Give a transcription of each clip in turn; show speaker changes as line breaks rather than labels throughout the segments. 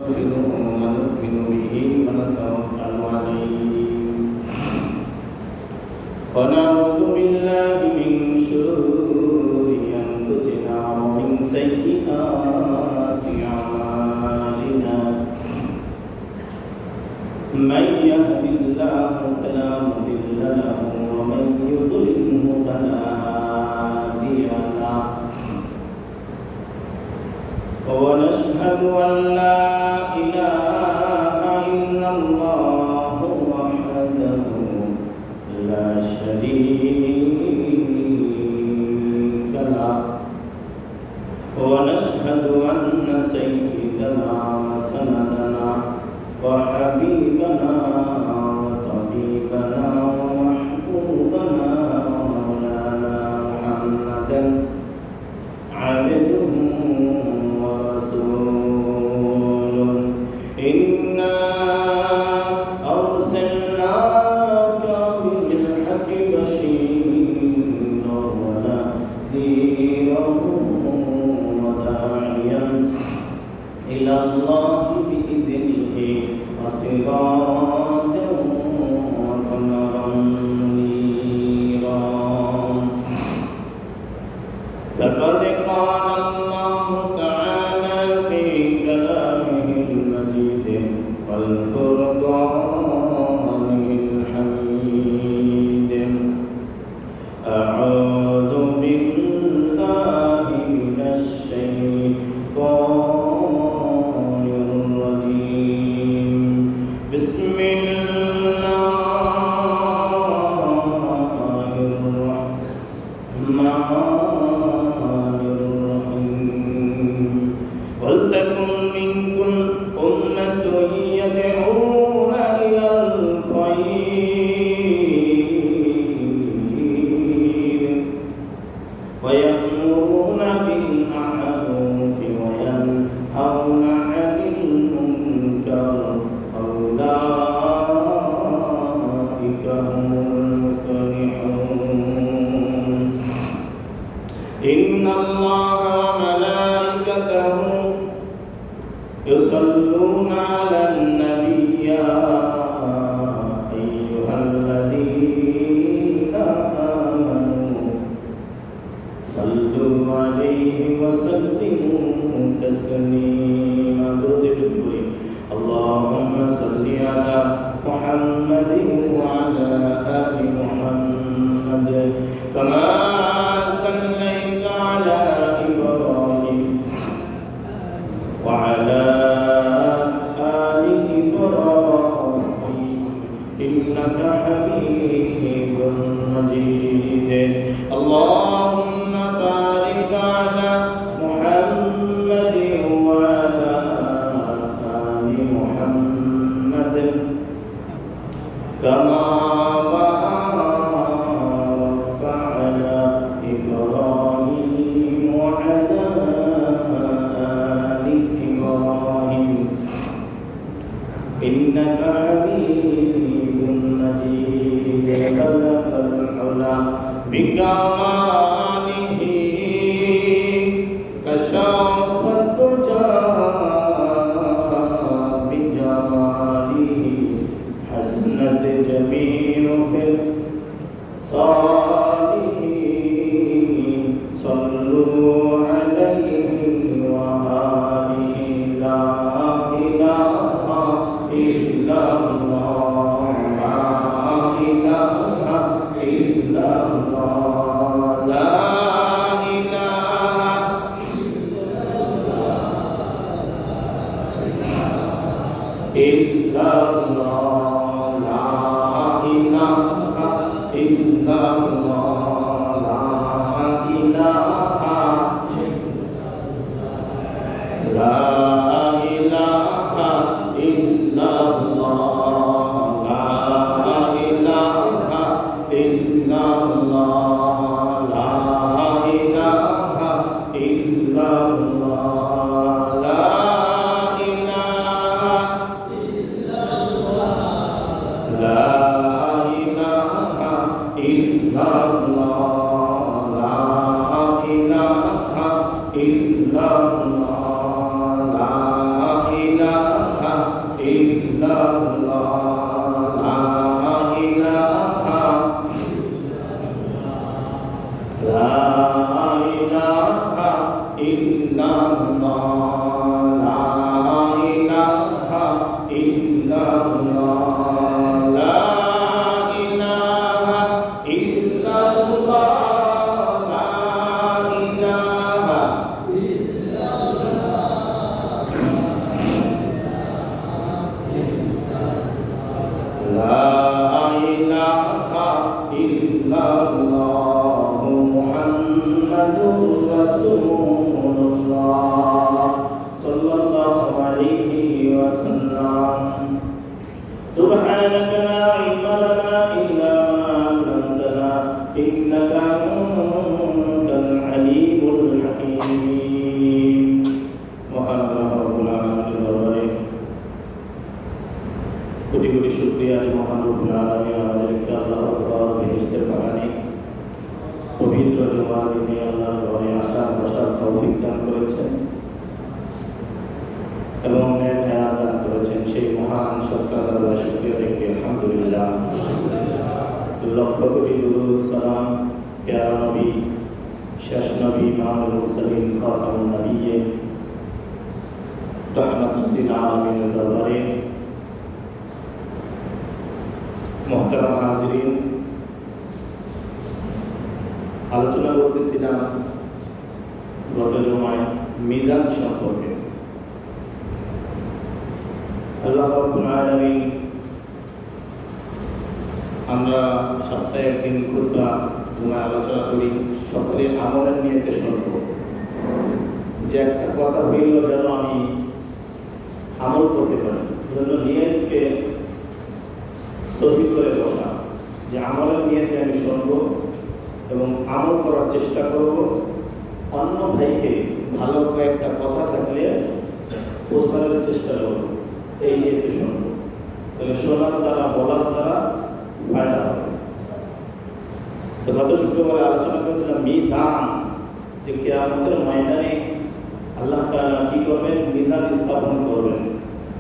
ونؤمن به ونتوكل عليه ونعوذ بالله من شرور أنفسنا ومن سيئات أعمالنا من يهد الله فلا مضل له ومن يضلله فلا هادي له ونشهد أن لا إله إلا الله وحده لا شريك له ونشهد أن سيدنا وسندنا وحبيبنا وطبيبنا ومحبوبنا ومولانا محمدا عبده إنا أرسلناك بالحق بشيرا ونذيرا وداعيا إلى الله بإذنه وسراجا وقمرا منيرا لقد قال الله تعالى في كلامه المجيد والفرقان الحميد أعوذ بالله من الشيطان الرجيم بسم الله الرحمن الرحيم ولتكن منكم أمة يدعون إلى الخير ويأمرون بالمعروف وينهون عن المنكر أولئك هم المفلحون إن الله وملائكته يصلون على النبي يا أيها الذين آمنوا صلوا عليه وسلموا تسليما اللهم صل على محمد وعلى آل محمد كما صليت على إبراهيم وعلى آل إبراهيم إنك حميد مجيد اللهم بارك على محمد وعلى آل محمد كما باركت على إبراهيم وعلى آل إبراهيم إنك حميد مجيد بلغ العلا بكماله كشف الدجى بجماله حسنت جميع خصاله صلوا عليه وآله لا إله إلا الله لا إله إلا الله لا إله إلا الله لا إله إلا الله لا إله لا إله إلا الله لا إله إلا الله لا إله إلا الله لا إله إلا الله لا إله إلا الله ইল্লাল্লাহ লা ইলাহা লা ইলাহা ইল্লাল্লাহ লা ইলাহা ইল্লাল্লাহ লা ইলাহা ইল্লাল্লাহ লা ইলাহা লা ইলাহা ইল্লাল্লাহ মুহাম্মাদুর রাসূলুল্লাহ সাল্লাল্লাহু আলাইহি ওয়াসাল্লাম সুবহানাকা লা ইলমা লানা ইল্লা মা 'allamtana ইন্নাকা আনতাল আলিমুল হাকীম। মহান আল্লাহ রাব্বুল আলামিনের দরবারে কোটি কোটি শুকরিয়া যে মহান রব্বুল আলামিন আমাদেরকে আল্লাহর ঘর বেহেশতের বাগানে পবিত্র জুমার দিনে আল্লাহর ঘরে আসার বসার তৌফিক দান করেছেন এবং নেক হায়াত দান করেছেন। সেই মহান সত্তার দরবারে শুকরিয়া রেখে আলহামদুলিল্লাহ লক্ষ কোটি দুরূদ সালাম প্যারা নবী শেষ নবী ইমামুল মুরসালিন খাতামুন নবিয়্যিন রাহমাতুল লিল আলামিনের দরবারে মুহতারাম হাজিরিন, আলোচনা করতেছিলাম গত জুমায় মিজান সম্পর্কে। আল্লাহ রাব্বুল আলামিন আমরা সপ্তাহে একদিন খুতবা জুমায় আলোচনা করি, সকলের আমলের নিয়তে শুনব। যে একটা কথা হইল যেন আমি আমল করতে পারি, জন্য নিয়তকে সহি করে বসা, যে আমলের নিয়তে আমি শুনব এবং আমল করার চেষ্টা করব। অন্য ভাইকে ভালো কয়েকটা কথা থাকলে প্রচারের চেষ্টা করব, এই নিয়তে শুনব। তাহলে শোনার দ্বারা বলার দ্বারা ফায়দা হবে। তো গত শুক্রবারে আলোচনা করেছিলাম মিজান, যে কিয়ামতের ময়দানে আল্লাহ তাআলা কি করবেন? মিজান স্থাপন করবেন।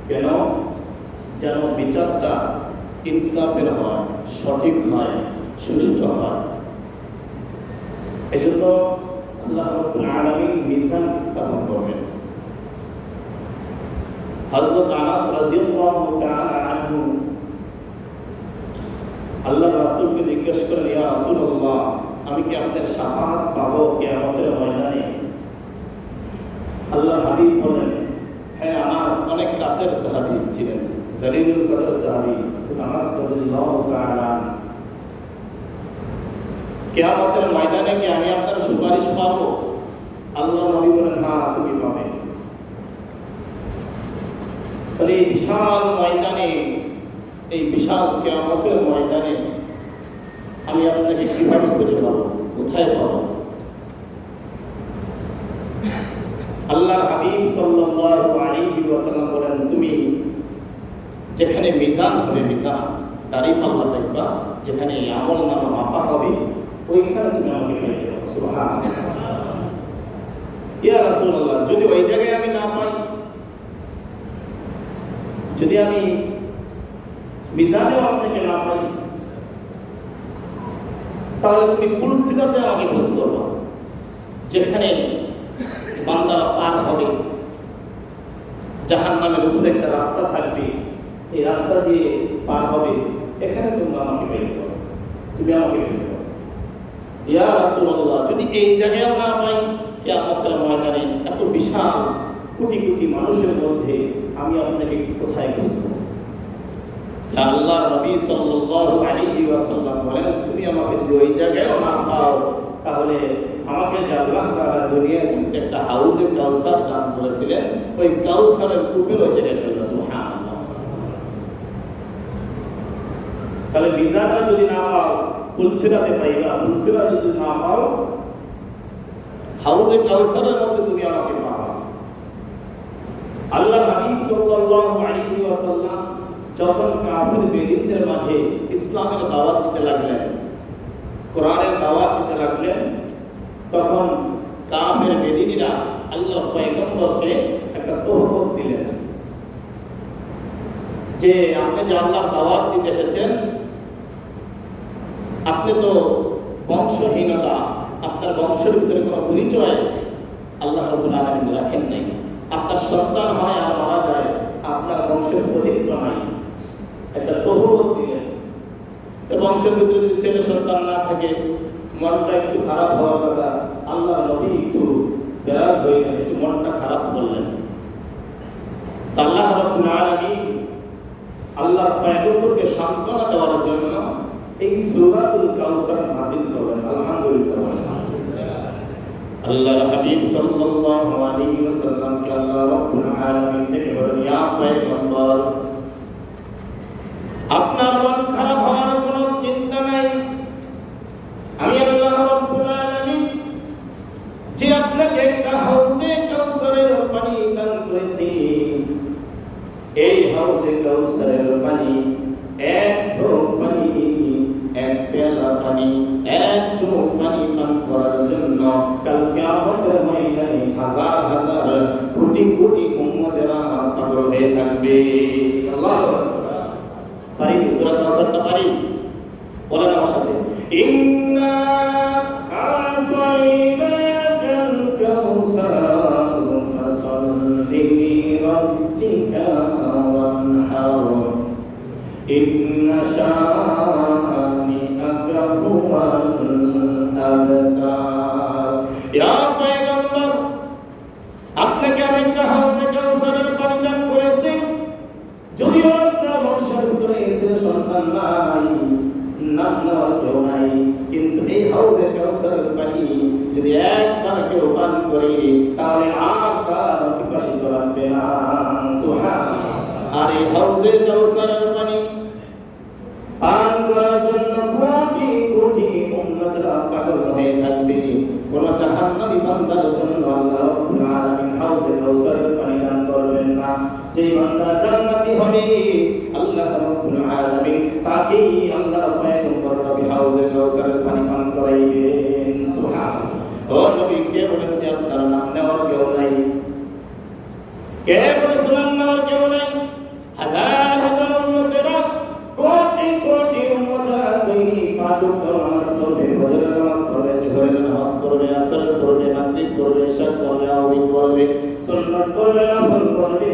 কেন? যেন বিচারটা ইনসাফের হয়, সঠিক হয়, সুষ্ঠু হয়। এজন্য আল্লাহ রাব্বুল আলামিন মিজান স্থাপন করবেন। হযরত আনাস রাদিয়াল্লাহু তাআলা আনহু আল্লাহর রাসূলকে জিজ্ঞেস করেন, ইয়া রাসূলুল্লাহ, আমি কি আপনার শাফাআত পাবো কিয়ামতের ময়দানে? আল্লাহর হাবিব বলেন, হ্যাঁ আনাস অনেক কাছের সাহাবী ছিলেন, জলিলুল কদর সাহাবী আনাস রাদিয়াল্লাহু তাআলা। কিয়ামতের ময়দানে কি আমি আপনার সুপারিশ পাবো? আল্লাহ নবী বলেন, হ্যাঁ তুমি পাবে। তাহলে এই বিশাল ময়দানে, এই বিশাল কিয়ামতের ময়দানে আমি আপনাকে কিভাবে খুঁজে পাবো, কোথায় পাবো? আল্লাহ হাবিব সাল্লাল্লাহু আলাইহি ওয়াসাল্লাম বলেন, তুমি যেখানে মিজান হবে, মিজান তারিফ আল্লাহ দেখবা, যেখানে আমল নামা মাপা হবে, ওইখানে তুমি আমাকে পেতে পাবো। সুবহানাল্লাহ। ইয়া রাসূলুল্লাহ, যদি ওই জায়গায় আমি না পাই, যদি আমি মিজানেও আপনাকে না পাই, তাহলে তুমি পুলসিরাতে আমাকে খোঁজ করবো, যেখানে বান্দারা পার হবে। জাহান্নামের উপরে একটা রাস্তা থাকবে, এই রাস্তা দিয়ে পার হবে, এখানে তোমরা আমাকে পেয়ে যাবে, তুমি আমাকে পেয়ে যাবে। ইয়া রাসূলুল্লাহ, যদি এই জায়গায় না পাই, কিয়ামতের ময়দানে এত বিশাল কোটি কোটি মানুষের মধ্যে আমি আপনাকে কোথায় খুঁজবো? আল্লাহ নবী সাল্লাল্লাহু আলাইহি ওয়াসাল্লাম বলেন, তুমি আমাকে যদি ওই জায়গায় না পাও, তাহলে আমাকে যে আল্লাহ তাআলা দুনিয়ায় একটা হাউজে কাউসার দান করেছিলেন, ওই কাউসারের কূপের ওই জায়গায় পেল। সুবহানাল্লাহ। তাহলে মিজানে যদি না পাও, পুলসিরাতে পাইবা, পুলসিরা যদি না পাও, হাউজে কাউসারের মধ্যে তুমি আমাকে পাবা। আল্লাহ হাবিব সাল্লাল্লাহু আলাইহি ওয়াসাল্লাম যখন কাফির বেদিনদের মাঝে ইসলামের দাওয়াত দিতে লাগলেন, কোরআনের দাওয়াত দিতে লাগলেন, তখন কাফির বেদিনীরা আল্লাহর পয়গম্বরকে একটা তহমত দিলেন। যে আপনি যে আল্লাহর দাওয়াত দিতে এসেছেন, আপনি তো বংশহীনতা, আপনার বংশের ভিতরে কোনো পরিচয় আল্লাহ রাব্বুল আলামিন রাখেন নাই। আপনার সন্তান হয় আর মারা যায়, আপনার বংশের পবিত্র নাই, একটা তহমত দিলেন। তো বংশের ভিতরে যদি ছেলে সন্তান না থাকে, মনটা একটু খারাপ হওয়ার কথা। আল্লাহ নবী একটু বেরাজ হয়ে গেলেন, একটু মনটা খারাপ করলেন। তা আল্লাহ রাব্বুল আলামিন আল্লাহর পয়গম্বরকে সান্ত্বনা দেওয়ার জন্য এই সূরাতুল কাউসার নাযিল করলেন। আলহামদুলিল্লাহ। আল্লাহর হাবিব সাল্লাল্লাহু আলাইহি ওয়াসাল্লামকে আল্লাহ রাব্বুল আলামিন ডেকে বলেন, ইয়া পয়গম্বর, আপনার মন খারাপ হওয়ার কোনো চিন্তা নাই। আমি আল্লাহ রাব্বুল আলামিন যে আপনাকে একটা হাউজে কাউসারের পানি দান করেছি, এই হাউজে কাউসারের পানি, এক ঢোক পানি, এক পেয়ালা পানি, এক চুমুক পানি পান করার জন্য কাল কিয়ামতের ময়দানে হাজার হাজার কোটি কোটি উম্মতেরা পাগল হয়ে থাকবে। আল্লাহু আকবার। পারি কি সূরা কাউসারটা পারি? বলেন আমার সাথে, ইন্না আ'তাইনাকাল কাউসার ফাসাল্লি লিরাব্বিকা ওয়ানহার ইন্না শানিআকা হুয়াল আবতার। ইয়া পয়গম্বর, আপনাকে আমি একটা হাউজে কাউসারের পানি দান করেছি। যদিও আপনার বংশের ভিতরে ছেলে সন্তান নাই, নাম নেওয়ার কেউ নাই, কিন্তু এই হাউজে কাউসারের পানি যদি একবার কেউ পান করে তাহলে আর তার পিপাসিত লাগবে না। সুবহানাল্লাহ। আর এই হাউজে কাউসারের পানি পান করার জন্য কোটি কোটি উম্মতরা পাগল হয়ে থাকবে। কোন জাহান্নামী বান্দার জন্য আল্লাহ রাব্বুল আলামিন হাউজে কাউসারের পানি দান করবেন না। যেই বান্দা জান্নাতি হবে আল্লাহ রাব্বুল আলামিন তাকেই আল্লাহর পয়গম্বর নবী হাউজে কাউসারের পানি পান করাইবেন। সুবহানাল্লাহ। ও নবী, কে বলেছে আপনার নাম নেওয়ার কেউ নাই? কে বলেছে নাম নেওয়ার কেউ নাই? হাজার হাজার উম্মতেরা, কোটি কোটি উম্মতেরা দৈনিক 5 ওয়াক্ত নামাজ পড়বে, ফজরের নামাজ পড়বে, জোহরের নামাজ পড়বে, আসরের পড়বে, মাগরিব পড়বে, ইশা পড়বে, আওয়াজ পড়বে, সুন্নাত পড়বে, নফল পড়বে।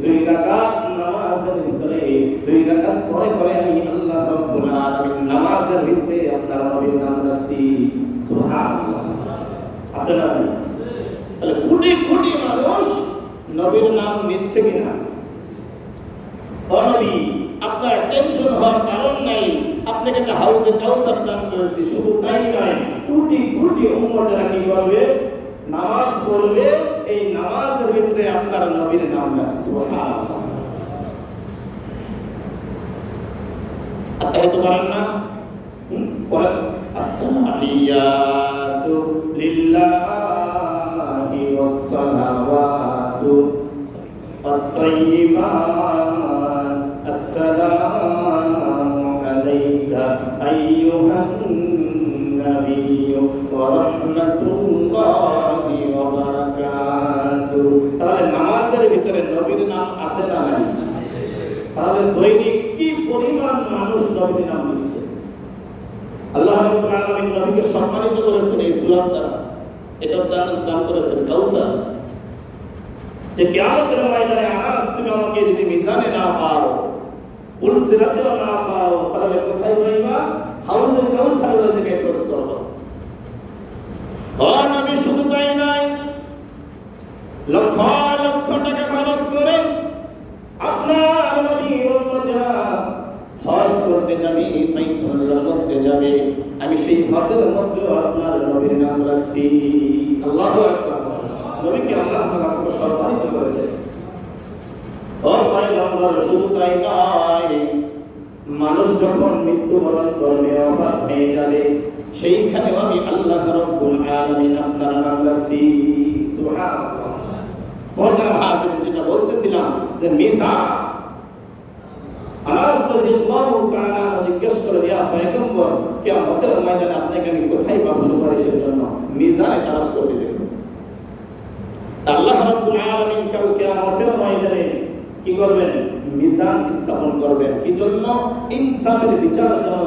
2 রাকাত নামাজের ভিতরে 2 রাকাত পরে পরে আমি আল্লাহ রাব্বুল আলামিন নামাজের ভিতরে আপনার নবীর নাম রাখছি। সুবহানাল্লাহ। আছে না? তাহলে কোটি কোটি মানুষ নবীর নাম নিচ্ছে কিনা? ও নবী, আপনার টেনশন হওয়ার কারণ নাই। আপনাকে তো হাউজে কাউসার দান করেছি। শুধু তাই নয়, কোটি কোটি উম্মতেরা কি করবে? নামাজ পড়বে, এই নামাজের ভিতরে আপনার নবীর নাম রাখছে। সুবহানাল্লাহ। আত্তাহিয়াতু পারেন না? পড়েন, আত্তাহিয়াতু লিল্লাহি ওয়াস সালাওয়াতু আত-তাইয়্যিবাত আসসালামু আলাইকা আইয়ুহান নাবিয়্যু ওয়া রাহমাতুল্লাহি ওয়া বারাকাতুহু। তাহলে নামাজের ভিতরে নবীর নাম আছে না নাই? তাহলে দৈনিক কি পরিমাণ মানুষ নবীর নাম নিচ্ছে? আল্লাহ রাব্বুল আলামিন নবীকে সম্মানিত করেছেন এই সূরার দ্বারা। এটার নাম করেছেন কাউসার। যে কিয়ামতের ময়দানে আজ তুমি আমাকে যদি মিজানে না পাও, পুলসিরাতেও না পাও, তাহলে কোথায় পাইবা? হাউজে কাউসারের জায়গায় ক্রস করবা। ও নবী, শুধু তাই নয়, লক্ষ লক্ষ টাকা খরচ করে আপনার নবীর উম্মতরা হজ করতে যাবে, বাইতুল্লাহ করতে যাবে। আমি সেই হজের মধ্যে আপনার নবীর নাম রাখছি। আল্লাহু আকবার। নবীকে আল্লাহ তাআলা কত সম্মানিত করেছেন। ও পয়গম্বর, শুধু তাই নয়, মানুষ যখন মৃত্যুবরণ করবে, ওফাত হয়ে যাবে, সেইখানে আমি আল্লাহ রাব্বুল আলামিন আপনার নাম রাখছি। সুবহানাল্লাহ। মোহতারাম হাজিরিন, যেটা বলতেছিলাম যে মিজান, আনাস রাদিয়াল্লাহু তাআলা জিজ্ঞেস করে, ইয়া পয়গম্বর, কিয়ামতের ময়দানে আপনাকে আমি কোথায় পাবো সুপারিশের জন্য? মিজানে তালাশ করতে দেব। আল্লাহ রাব্বুল আলামিন কাল কিয়ামতের ময়দানে কি করবেন? মিজান স্থাপন করবেন। কি জন্য? ইনসাফের বিচার যেন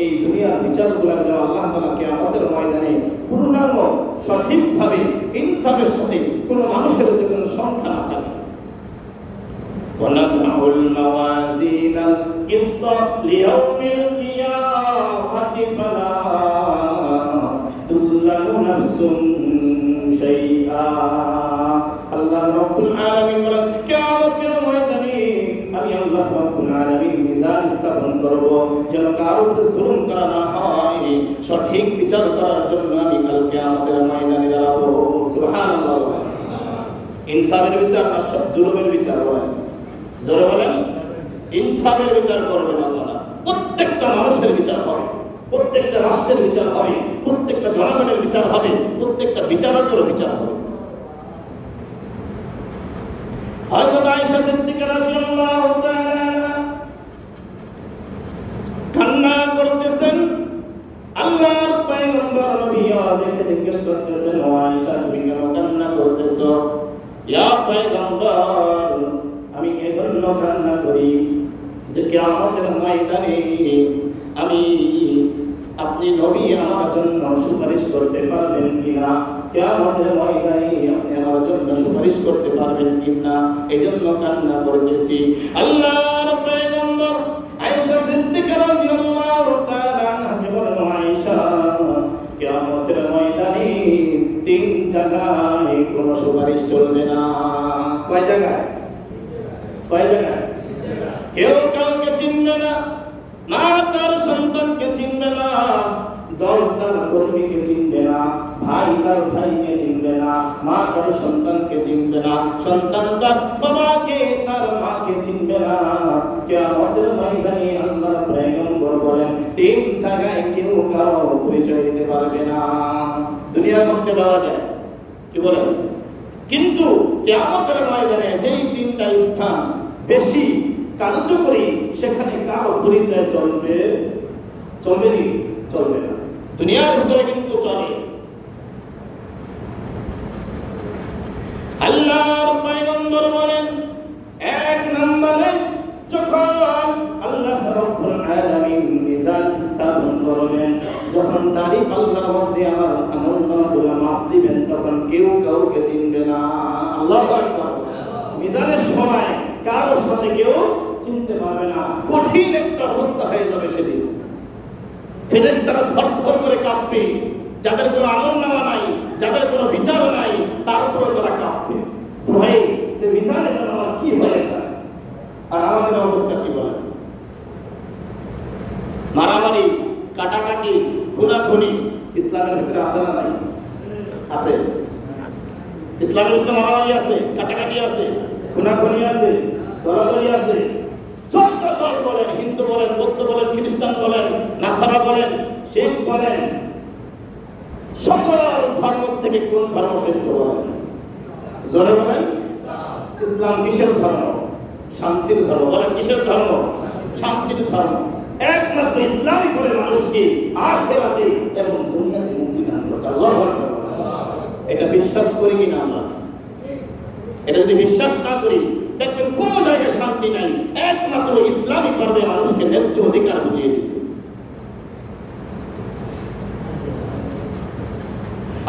এই দুনিয়ার বিচারগুলো যেন আল্লাহ তাআলা কিয়ামতের ময়দানে পূর্ণাঙ্গ সঠিকভাবে ইনসাফের সাথে কোনো মানুষের যে কোনো সংখ্যা না থাকে। ونضع الموازين القسط ليوم القيامة فلا تظلم نفس شيئا। আল্লাহ রাব্বুল আলামিন বলেন, কিয়ামতের ময়দানে আমি আল্লাহ রাব্বুল আলামিন মিজান স্থাপন করব, যেন কারো উপর জুলুম করা না হয়। সঠিক বিচার করার জন্য আমি কাল কিয়ামতের ময়দানে দাঁড়াবো। সুবহানাল্লাহ। ইনসাফের বিচার না সব জুলুমের বিচার বলেন? জোরে বলেন। ইনসাফের বিচার করবেন আল্লাহ। প্রত্যেকটা মানুষের বিচার হবে, প্রত্যেকটা রাষ্ট্রের বিচার হবে, প্রত্যেকটা জনগণের বিচার হবে, প্রত্যেকটা বিচারকেরও বিচার হবে। হযরত আয়েশা সিদ্দিকা রাদিয়াল্লাহু তাআলা কান্না করতেছেন। আল্লাহর পয়গম্বর নবী দেখে জিজ্ঞেস করতেছেন, ও আয়েশা তুমি কেন কান্না করতেছো? ইয়া পয়গম্বর, আমি এজন্য কান্না করি যে কিয়ামতের ময়দানে আপনি নবী আমার জন্য সুপারিশ করতে পারবেন কিনা? কিয়ামতের ময়দানে আপনি আমার জন্য সুপারিশ করতে পারবেন কিনা? এজন্য কান্না করতেছি। আল্লাহর পয়গম্বর আয়েশা সিদ্দিকা রাদিয়াল্লাহু তাআলা আনহাকে বলেন, আয়েশা, কিয়ামতের ময়দানে তিন জায়গায় কোনো সুপারিশ চলবে না। কয় জায়গায়? কয় জায়গায়? কেউ কাউকে চিনবে না, মা তার সন্তানকে চিনবে না, দল তার কর্মীকে চিনবে না, ভাই তার ভাইকে চিনবে না, মা তার সন্তানকে চিনবে না, সন্তান তার বাবাকে তার মাকে চিনবে না। কিয়ামতের ময়দানে আল্লাহর পয়গম্বর বলেন, তিন জায়গায় কেউ কারো পরিচয় দিতে পারবে না। দুনিয়ার মধ্যে দেওয়া যায়, কি বলেন? কিন্তু কিয়ামতের ময়দানে যেই তিনটা স্থান বেশি কার্যকরী, সেখানে কারো পরিচয় চলবে? চলবে না, চলবে না। দুনিয়ার ভিতরে কিন্তু চলে। আল্লাহর পয়গম্বর বলেন, এক নম্বরে যখন আল্লাহ রাব্বুল আলামিন মিজান স্থাপন করবেন, যখন তারিখ আল্লাহর মধ্যে আমার আমলনামাগুলো মাপ দিবেন, তখন কেউ কাউকে চিনবে না। আল্লাহু আকবার। মিজানের সময় কারোর সাথে কেউ চিনতে পারবে না। কঠিন একটা অবস্থা হয়ে যাবে সেদিন। ফেরেশতারা থরথর করে কাঁপবে, যাদের কোনো আমলনামা নাই, যাদের কোনো বিচার নাই, তারপরে তারা কাঁপবে ভয়ে যে মিজানে যেন আমার কি হয়ে যায়। আর আমাদের অবস্থা কি বলে? মারামারি, কাটাকাটি, খুনাখুনি ইসলামের ভিতরে আছে না নাই? আছে। ইসলামের ভিতরে মারামারি আছে, কাটাকাটি আছে, খুনাখুনি আছে, দলাদলি আছে। যত দল বলেন, হিন্দু বলেন, বৌদ্ধ বলেন, খ্রিস্টান বলেন, নাসারা বলেন, শিখ বলেন, সকল ধর্ম থেকে কোন ধর্ম শ্রেষ্ঠ বলেন? জোরে বলেন। ইসলাম কিসের ধর্ম? শান্তির ধর্ম। বলেন কিসের ধর্ম? শান্তির ধর্ম। একমাত্র ইসলামই করে মানুষকে আখিরাতে এবং দুনিয়াতে মুক্তি দান করে। আল্লাহু আকবার। এটা বিশ্বাস করি কিনা আমরা? এটা যদি বিশ্বাস না করি, দেখবেন কোন জায়গায় শান্তি নাই। একমাত্র ইসলামই পারবে মানুষকে ন্যায্য অধিকার বুঝিয়ে দিতে।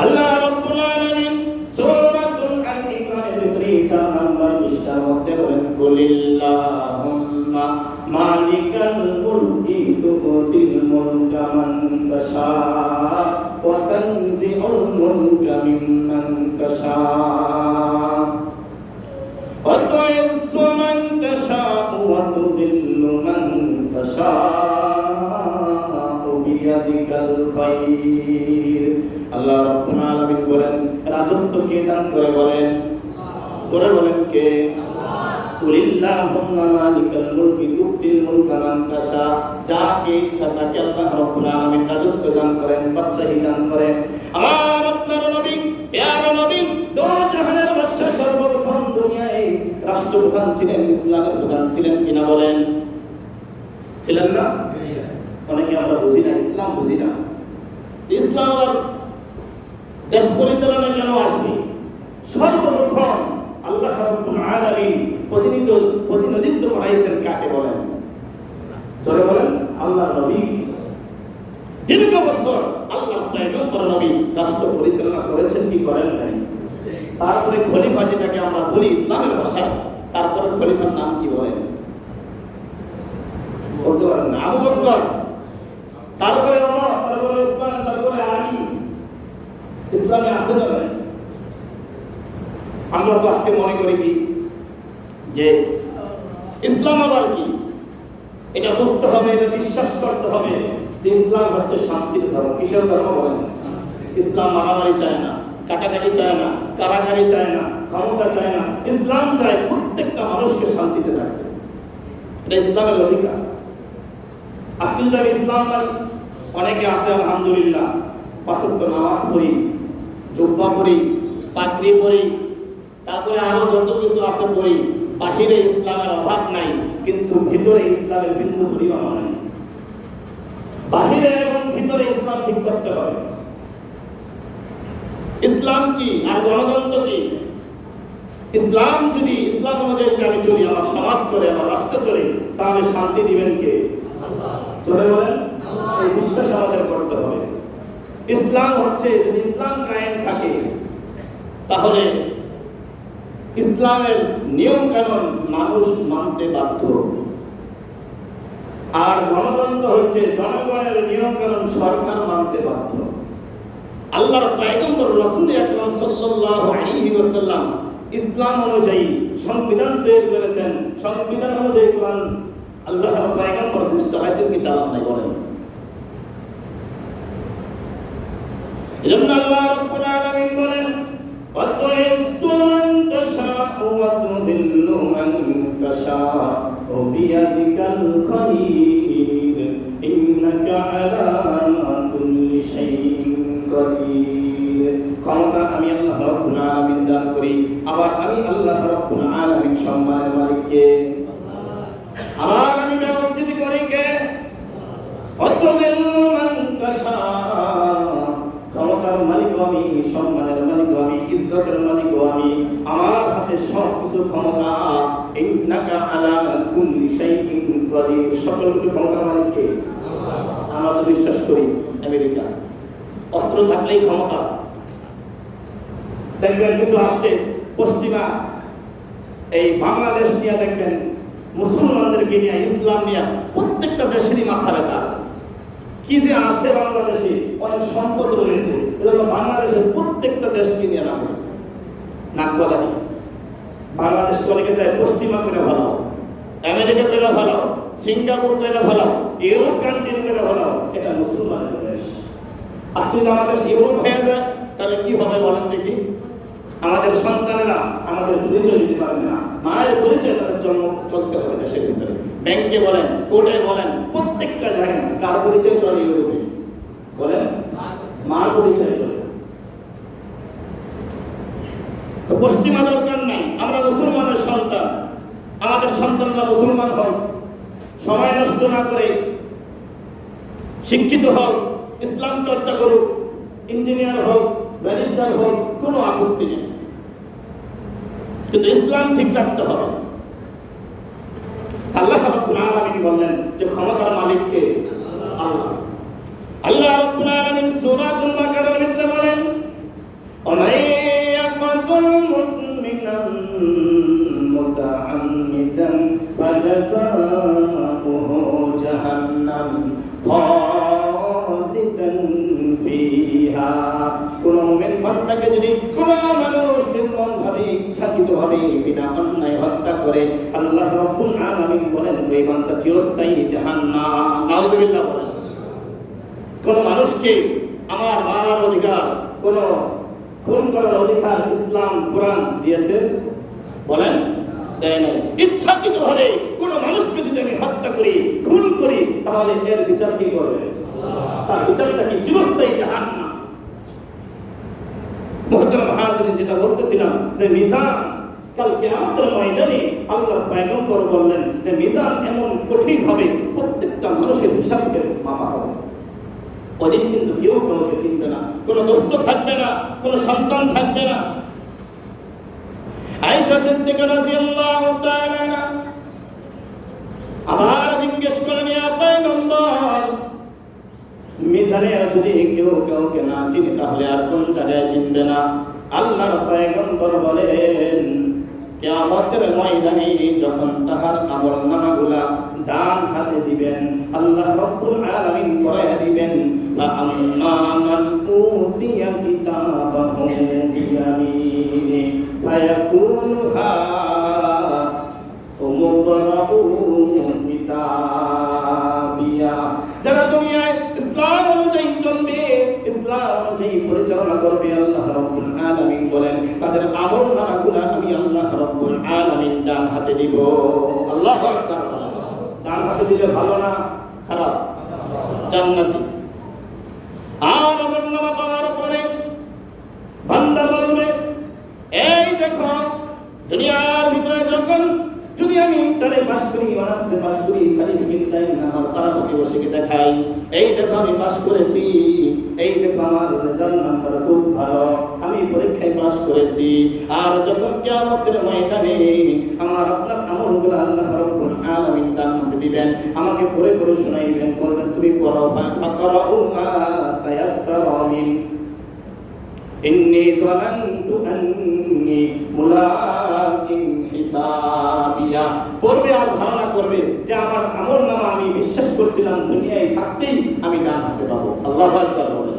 আল্লাহ রাব্বুল আলামিন সূরাতুল আল-ইমরানের ভিতরে 4 নম্বর পৃষ্ঠার মধ্যে বলেন, কুলিল্লাহুম্মা মালিকাল মুলকি তুতিল মুলকা মান তাশা ওয়া তানজিউল মুলকা মিম্মান তাশা ওয়া তুইজ্জু মান তাশা ওয়া তুযিল্লু মান তাশা বিয়াদিকাল খায়র। আল্লাহ রাব্বুল আলামিন বলেন, রাজত্ব কে দান করে? বলেন, সূরা বলেন কে? কুলিল্লাহুম্মা মালিকাল মুলকি তুতিল মুলকা মান তাশা। যাকে ইচ্ছা তাকে আল্লাহ রাব্বুল আলামিন রাজত্ব দান করেন, বাদশাহী দান করেন। আমার আপনার নবী, প্যারা নবী, দো জাহানের বাদশা, সর্বপ্রথম দুনিয়ায় রাষ্ট্রপ্রধান ছিলেন, ইসলামের প্রধান ছিলেন কিনা বলেন? ছিলেন না? অনেকে আমরা বুঝি না, ইসলাম বুঝি না। ইসলাম আর দেশ পরিচালনা কেন আসবে? সর্বপ্রথম আল্লাহ রাব্বুল আলামিন প্রতিনিধিত্ব বানাইছেন কাকে বলেন? জোরে বলেন, আল্লাহ নবী। দীর্ঘ বছর আল্লাহ পয়গম্বর নবী রাষ্ট্র পরিচালনা করেছেন কি করেন নাই? তারপরে খলিফা, যেটাকে আমরা বলি ইসলামের ভাষায়, তারপরে খলিফার নাম কি বলেন? বলতে পারেন না? আবু বকর, তারপরে ওমর, তারপরে উসমান, তারপরে আলী। ইসলামে আছে না নাই? আমরা তো আজকে মনে করি কি যে ইসলাম আবার কি, এটা বুঝতে হবে, এটা বিশ্বাস করতে হবে যে ইসলাম হচ্ছে শান্তির ধর্ম। কিসের ধর্ম বলেন? ইসলাম মারামারি চায় না, কাটাকাটি চায় না, কারাগারি চায় না, ক্ষমতা চায় না। ইসলাম চায় প্রত্যেকটা মানুষকে শান্তিতে থাকতে। এটা ইসলামের অধিকার। আজকে যদি আমি ইসলাম মানি, অনেকে আছে আলহামদুলিল্লাহ, পাঁচ ওয়াক্ত নামাজ পড়ি, জুব্বা পড়ি, পাগড়ি পড়ি, তারপরে আরো যত কিছু আছে পড়ি, বাহিরে ইসলামের অভাব নাই, কিন্তু ভিতরে ইসলামের বিন্দু পরিমাণ নাই। বাহিরে এবং ভিতরে ইসলাম ঠিক করতে হবে। ইসলাম কি আর গণতন্ত্র কি? ইসলাম যদি ইসলাম অনুযায়ী আমি চলি, আমার সমাজ চলে, আমার রাষ্ট্র চলে, তাহলে শান্তি দিবেন কে? আল্লাহ। চলে বলেন, এই বিশ্বাস আমাদের করতে হবে। ইসলাম হচ্ছে, যদি ইসলাম কায়েম থাকে তাহলে ইসলামের নিয়ম কানুন মানুষ মানতে বাধ্য। আর গণতন্ত্র হচ্ছে জনগণের নিয়ম কানুন সরকার মানতে বাধ্য। আল্লাহর পয়গম্বর রাসূল আকরাম সাল্লাল্লাহু আলাইহি ওয়াসাল্লাম ইসলাম অনুযায়ী সংবিধান তৈরি করেছেন। সংবিধান অনুযায়ী কোরআন আল্লাহর পয়গম্বর দেশ চালাইছেন কি চালান নাই বলেন? এজন্য আল্লাহ রাব্বুল আলামিন বলেন, ওয়া তুইজ্জু মান তাশাউ ওয়া তুযিল্লু মান তাশাউ বিয়াদিকাল খায়র ইন্নাকা আলা কুল্লি শাইইন কাদির। ক্ষমতা আমি আল্লাহ রাব্বুল আলামিন দান করি, আবার আমি আল্লাহ রাব্বুল আলামিন সম্মানের মালিক কে? আবার আমি ব্যবস্থিত করি কে? ওয়া তুযিল্লু মান তাশাউ, ক্ষমতার মালিক আমি, সম্মানের মালিক আমি, ইজ্জতের মালিক আমি, আমার হাতে সব কিছু ক্ষমতা। ইন্নাকা আলা কুল্লি শাইইন কাদির, সকল কিছু ক্ষমতার মালিক কে? আল্লাহ। আমরা তো বিশ্বাস করি আমেরিকা, অস্ত্র থাকলেই ক্ষমতা। দেখবেন কিছু আসছে পশ্চিমা, এই বাংলাদেশ নিয়ে দেখবেন, মুসলমানদেরকে নিয়ে, ইসলাম নিয়ে প্রত্যেকটা দেশেরই মাথা ব্যথা আছে। কি যে আছে বাংলাদেশে, অনেক সম্পদ রয়েছে, এজন্য বাংলাদেশের প্রত্যেকটা দেশকে নিয়ে নাক গলানি। বাংলাদেশ অনেকে চায় পশ্চিমা করে ভালো, আমেরিকা করে ভালো, সিঙ্গাপুর করে ভালো, ইউরোপ কান্ট্রি করে ভালো। এটা মুসলমানের দেশ। আজকে যদি আমাদের ইউরোপ হয়ে যায় তাহলে কি হবে বলেন দেখি? আমাদের সন্তানেরা আমাদের পরিচয় দিতে পারবে না। মায়ের পরিচয় তাদের জন্ম চলতে হবে দেশের ভিতরে। ব্যাংকে বলেন, কোর্টে বলেন, প্রত্যেকটা জায়গায় কার পরিচয় চলে? ইউরোপে বলেন, মার পরিচয় চলে। তো পশ্চিমা দরকার নাই, আমরা মুসলমানের সন্তান, আমাদের সন্তানরা মুসলমান হোক, সময় নষ্ট না করে শিক্ষিত হোক, ইসলাম চর্চা করুক, ইঞ্জিনিয়ার হোক, ব্যারিস্টার হোক, কোনো আপত্তি নেই, কিন্তু ইসলাম ঠিক রাখতে হবে। আল্লাহ রাব্বুল আলামিন বললেন যে ক্ষমতার মালিক কে? আল্লাহ। আল্লাহ রাব্বুল আলামিন সূরাতুল বাকারার ভিতরে বলেন, ওমাই ইয়াকতুল মুমিনান মুতাআম্মিদান ফাজাযাউহু জাহান্নাম খালিদান ফিহা। কোন মুমিন বান্দাকে যদি কোন মানুষ নির্মমভাবে, ইচ্ছাকৃতভাবে, বিনা অন্যায় হত্যা করে, আল্লাহ রাব্বুল আলামিন বলেন ওই বান্দা চিরস্থায়ী জাহান্নাম। নাউযুবিল্লাহ বলেন। কোন মানুষকে আমার মারার অধিকার, কোন খুন করার অধিকার ইসলাম কোরআন দিয়েছে বলেন? দেয় নাই। ইচ্ছাকৃতভাবে কোন মানুষকে যদি আমি হত্যা করি, খুন করি, তাহলে এর বিচার কি করবে? তার বিচারটা কি? চিরস্থায়ী জাহান্নাম। মুহতারাম হাজিরিন, যেটা বলতেছিলাম যে মিজান, কাল কিয়ামতের ময়দানে আল্লাহর পয়গম্বর বললেন যে মিজান এমন কঠিন হবে, প্রত্যেকটা মানুষের হিসাবকে মাপা হবে। ওদিন কিন্তু কেউ কাউকে চিনবে না, কোনো দোস্ত থাকবে না, কোনো সন্তান থাকবে না। আয়েশা সিদ্দিকা রাদিয়াল্লাহু তাআলা আবার জিজ্ঞেস করলেন, ইয়া পয়গম্বর, মিজানে যদি কেউ কাউকে না চিনি তাহলে আর কোন জায়গায় চিনবে না? আল্লাহর পয়গম্বর বলেন, কিয়ামতের ময়দানে যখন তাহার আমলনামাগুলা ডান হাতে দিবেন, আল্লাহ রাব্বুল আলামিন পড়ায়া দিবেন, ফাআম্মা মান উতিয়া কিতাবাহু বিয়ামিনি ফায়াকুলু হা উমুকরাউ কিতাবিয়া। যারা দুনিয়ায় ইসলাম অনুযায়ী চলবে, ইসলাম অনুযায়ী পরিচালনা করবে, আল্লাহ রাব্বুল আলামিন বলেন তাদের আমলনামাগুলো আমি আল্লাহ রাব্বুল আলামিন ডান হাতে দিব। আল্লাহু আকবার। ডান হাতে দিলে ভালো না খারাপ? জান্নাতি। আর আমলনামা পাওয়ার পরে বান্দা বলবে, এই দেখো দুনিয়ার ভিতরে যখন যদি আমি ইন্টারে পাস করি, অনার্সে পাস করি, সার্টিফিকেট টাইম আমার পাড়া প্রতিবেশীকে দেখাই, এই দেখো আমি পাস করেছি, এই দেখো আমার রেজাল্ট নাম্বার খুব ভালো, আমি পরীক্ষায় পাস করেছি। আর যখন কিয়ামতের ময়দানে আমার আপনার আমলগুলো আল্লাহ রাব্বুল আলামিন ডান হাতে দিবেন, আমাকে পড়ে পড়ে শোনাইবেন, বলবেন তুমি পড়ো, ফাকরাউ মা তায়াসসারা মিন ইন্নী যানানতু আন্নী মুলাকিন হিসাবিয়া। পড়বে আর ধারণা করবে যে আমার আমলনামা আমি বিশ্বাস করছিলাম দুনিয়ায় থাকতেই আমি ডান হাতে পাবো। আল্লাহু আকবার বলেন।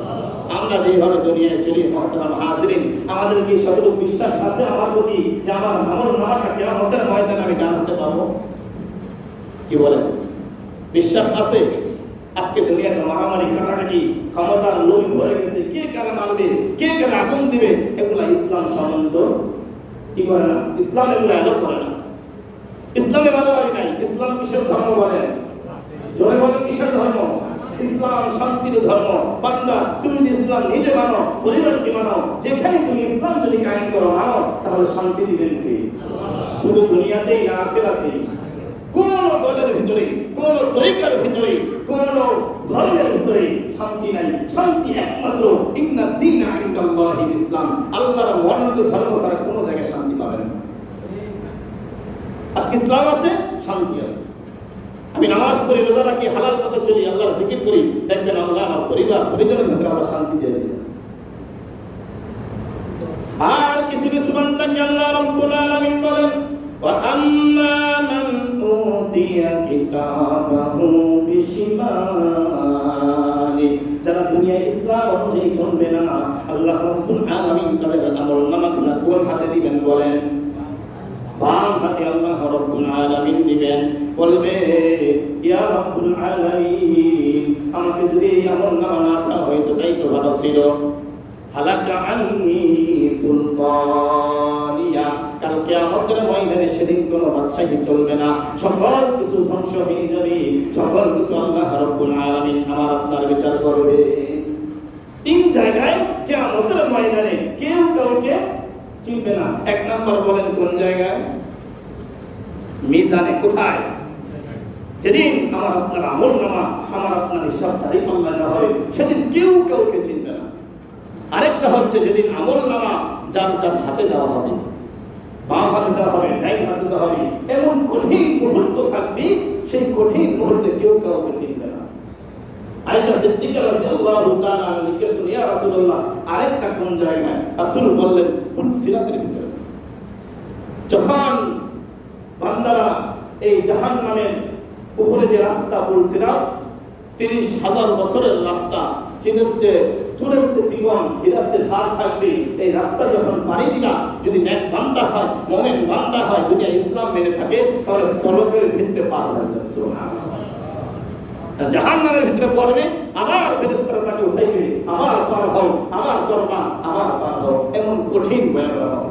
আমরা যেভাবে দুনিয়ায় চলি মুহতারাম হাজিরিন, আমাদের কি সতর্ক বিশ্বাস আছে আমার প্রতি যে আমার আমলনামাটা কিয়ামতের ময়দানে আমি ডান হাতে পাবো? কি বলেন? বিশ্বাস আছে? আজকে দুনিয়াতে মারামারি, কাটাকাটি, ক্ষমতার লোভ ভরে গেছে, কে কারে মারবে, কে কারে আগুন দিবে, এগুলা ইসলাম সম্বন্ধ কি করে না? ইসলাম এগুলা এলো করে না। ইসলামে মারামারি নাই। ইসলাম কিসের ধর্ম বলেন? জোরে বলেন কিসের ধর্ম? ইসলাম শান্তির ধর্ম। বান্দা তুমি যদি ইসলাম নিজে মানো, পরিবারকে মানো, যেখানে তুমি ইসলাম যদি কায়েম করো, মানো, তাহলে শান্তি দিবেন কে? শুধু দুনিয়াতেই না, আখিরাতেই। কোন দলের ভিতরে, কোন তরিকার ভিতরে, কোন ধর্মের ভিতরে শান্তি নাই। শান্তি একমাত্র ইন্না দীনা ইনদাল্লাহিল ইসলাম। আল্লাহর মনোনীত ধর্ম ছাড়া কোন জায়গায় শান্তি পাবেন না। আজকে ইসলাম আছে, শান্তি আছে। আমি নামাজ পড়ি, রোজা রাখি, হালাল পথে চলি, আল্লাহর জিকির করি, দেখবেন আল্লাহ আমার পরিবার পরিজনের ভিতরে আল্লাহ শান্তি দিয়ে দিয়েছে। আর কিছু কিছু বান্দাকে আল্লাহ রাব্বুল আলামিন বলেন, ওয়া আম্মা মান উতিয়া কিতাবাহু বিশিমালি। যারা দুনিয়ায় ইসলাম অনুযায়ী চলবে না, আল্লাহ রাব্বুল আলামিন তাদের আমলনামাগুলো কোন হাতে দিবেন বলেন? বাম হাতে আল্লাহ রাব্বুল আলামিন দিবেন। বলবে, ইয়া রাব্বুল আলামিন, আমাকে যদি আমলনামা না দেওয়া হয়তো তাই তো ভালো ছিল। হালাকা আন্নি সুলতানিয়া। কাল কিয়ামতের ময়দানে সেদিন কোনো বাদশাহী চলবে না, সকল কিছু ধ্বংস হয়ে যাবে, সকল কিছু আল্লাহ রাব্বুল আলামিন আমার আপনার বিচার করবে। তিন জায়গায় কিয়ামতের ময়দানে কেউ কাউকে চিনবে না। এক নাম্বার বলেন কোন জায়গায়? মিজানে। কোথায়? যেদিন আমার আপনার আমলনামা, আমার আপনার হিসাব তারিখ আল্লাহ দেওয়া হবে, সেদিন কেউ কাউকে চিনবে না। আরেকটা হচ্ছে যেদিন আমলনামা যার যার হাতে দেওয়া হবে, বাম হাতে দেওয়া হবে, ডাইন হাতে দেওয়া হবে, এমন কঠিন মুহূর্ত থাকবে, সেই কঠিন মুহূর্তে কেউ কাউকে চিনবে না। আয়েশা সিদ্দিকা রাদিয়াল্লাহু তাআলা জিজ্ঞেস করলেন, ইয়া রাসূলুল্লাহ, আরেকটা কোন জায়গায়? রাসূল বললেন, সিরাতের ভিতরে। যখন বান্দারা এই জাহান্নামের উপরে যে রাস্তা বলছিলাম, 30,000 বছরের রাস্তা, চুলের যে জীবন, হীরার যে ধার থাকবে, এই রাস্তা যখন পাড়ি দিবা, যদি নেক বান্দা হয়, মুমিন বান্দা হয়, দুনিয়া ইসলাম মেনে থাকে, তাহলে পলকের ভিতরে পার হয়ে যাবে। সুবহানাল্লাহ। জাহান্নামের ভিতরে পড়বে, আবার ফেরেশতারা তাকে উঠাইবে, আবার পার হও, আবার করবা, আবার পার হও, এমন কঠিন ভয়াবহ।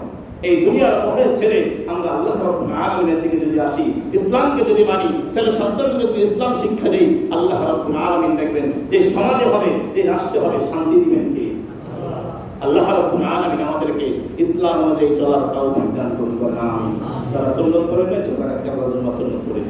এই দুনিয়ার মোহে ছেড়ে আমরা আল্লাহ রাব্বুল আলামিনের দিকে যদি আসি, ইসলামকে যদি মানি, ছেলে সন্তানকে যদি ইসলাম শিক্ষা দেই, আল্লাহ রাব্বুল আলামিন দেখবেন যে সমাজে হবে, যে রাষ্ট্রে হবে, শান্তি দিবেন কে? আল্লাহ রাব্বুল আলামিন আমাদেরকে ইসলাম অনুযায়ী চলার তৌফিক দান করুন। আমিন। যারা সুন্নাত করেন, ছোটখাটো আল্লাহর জন্য সুন্নাত করেন।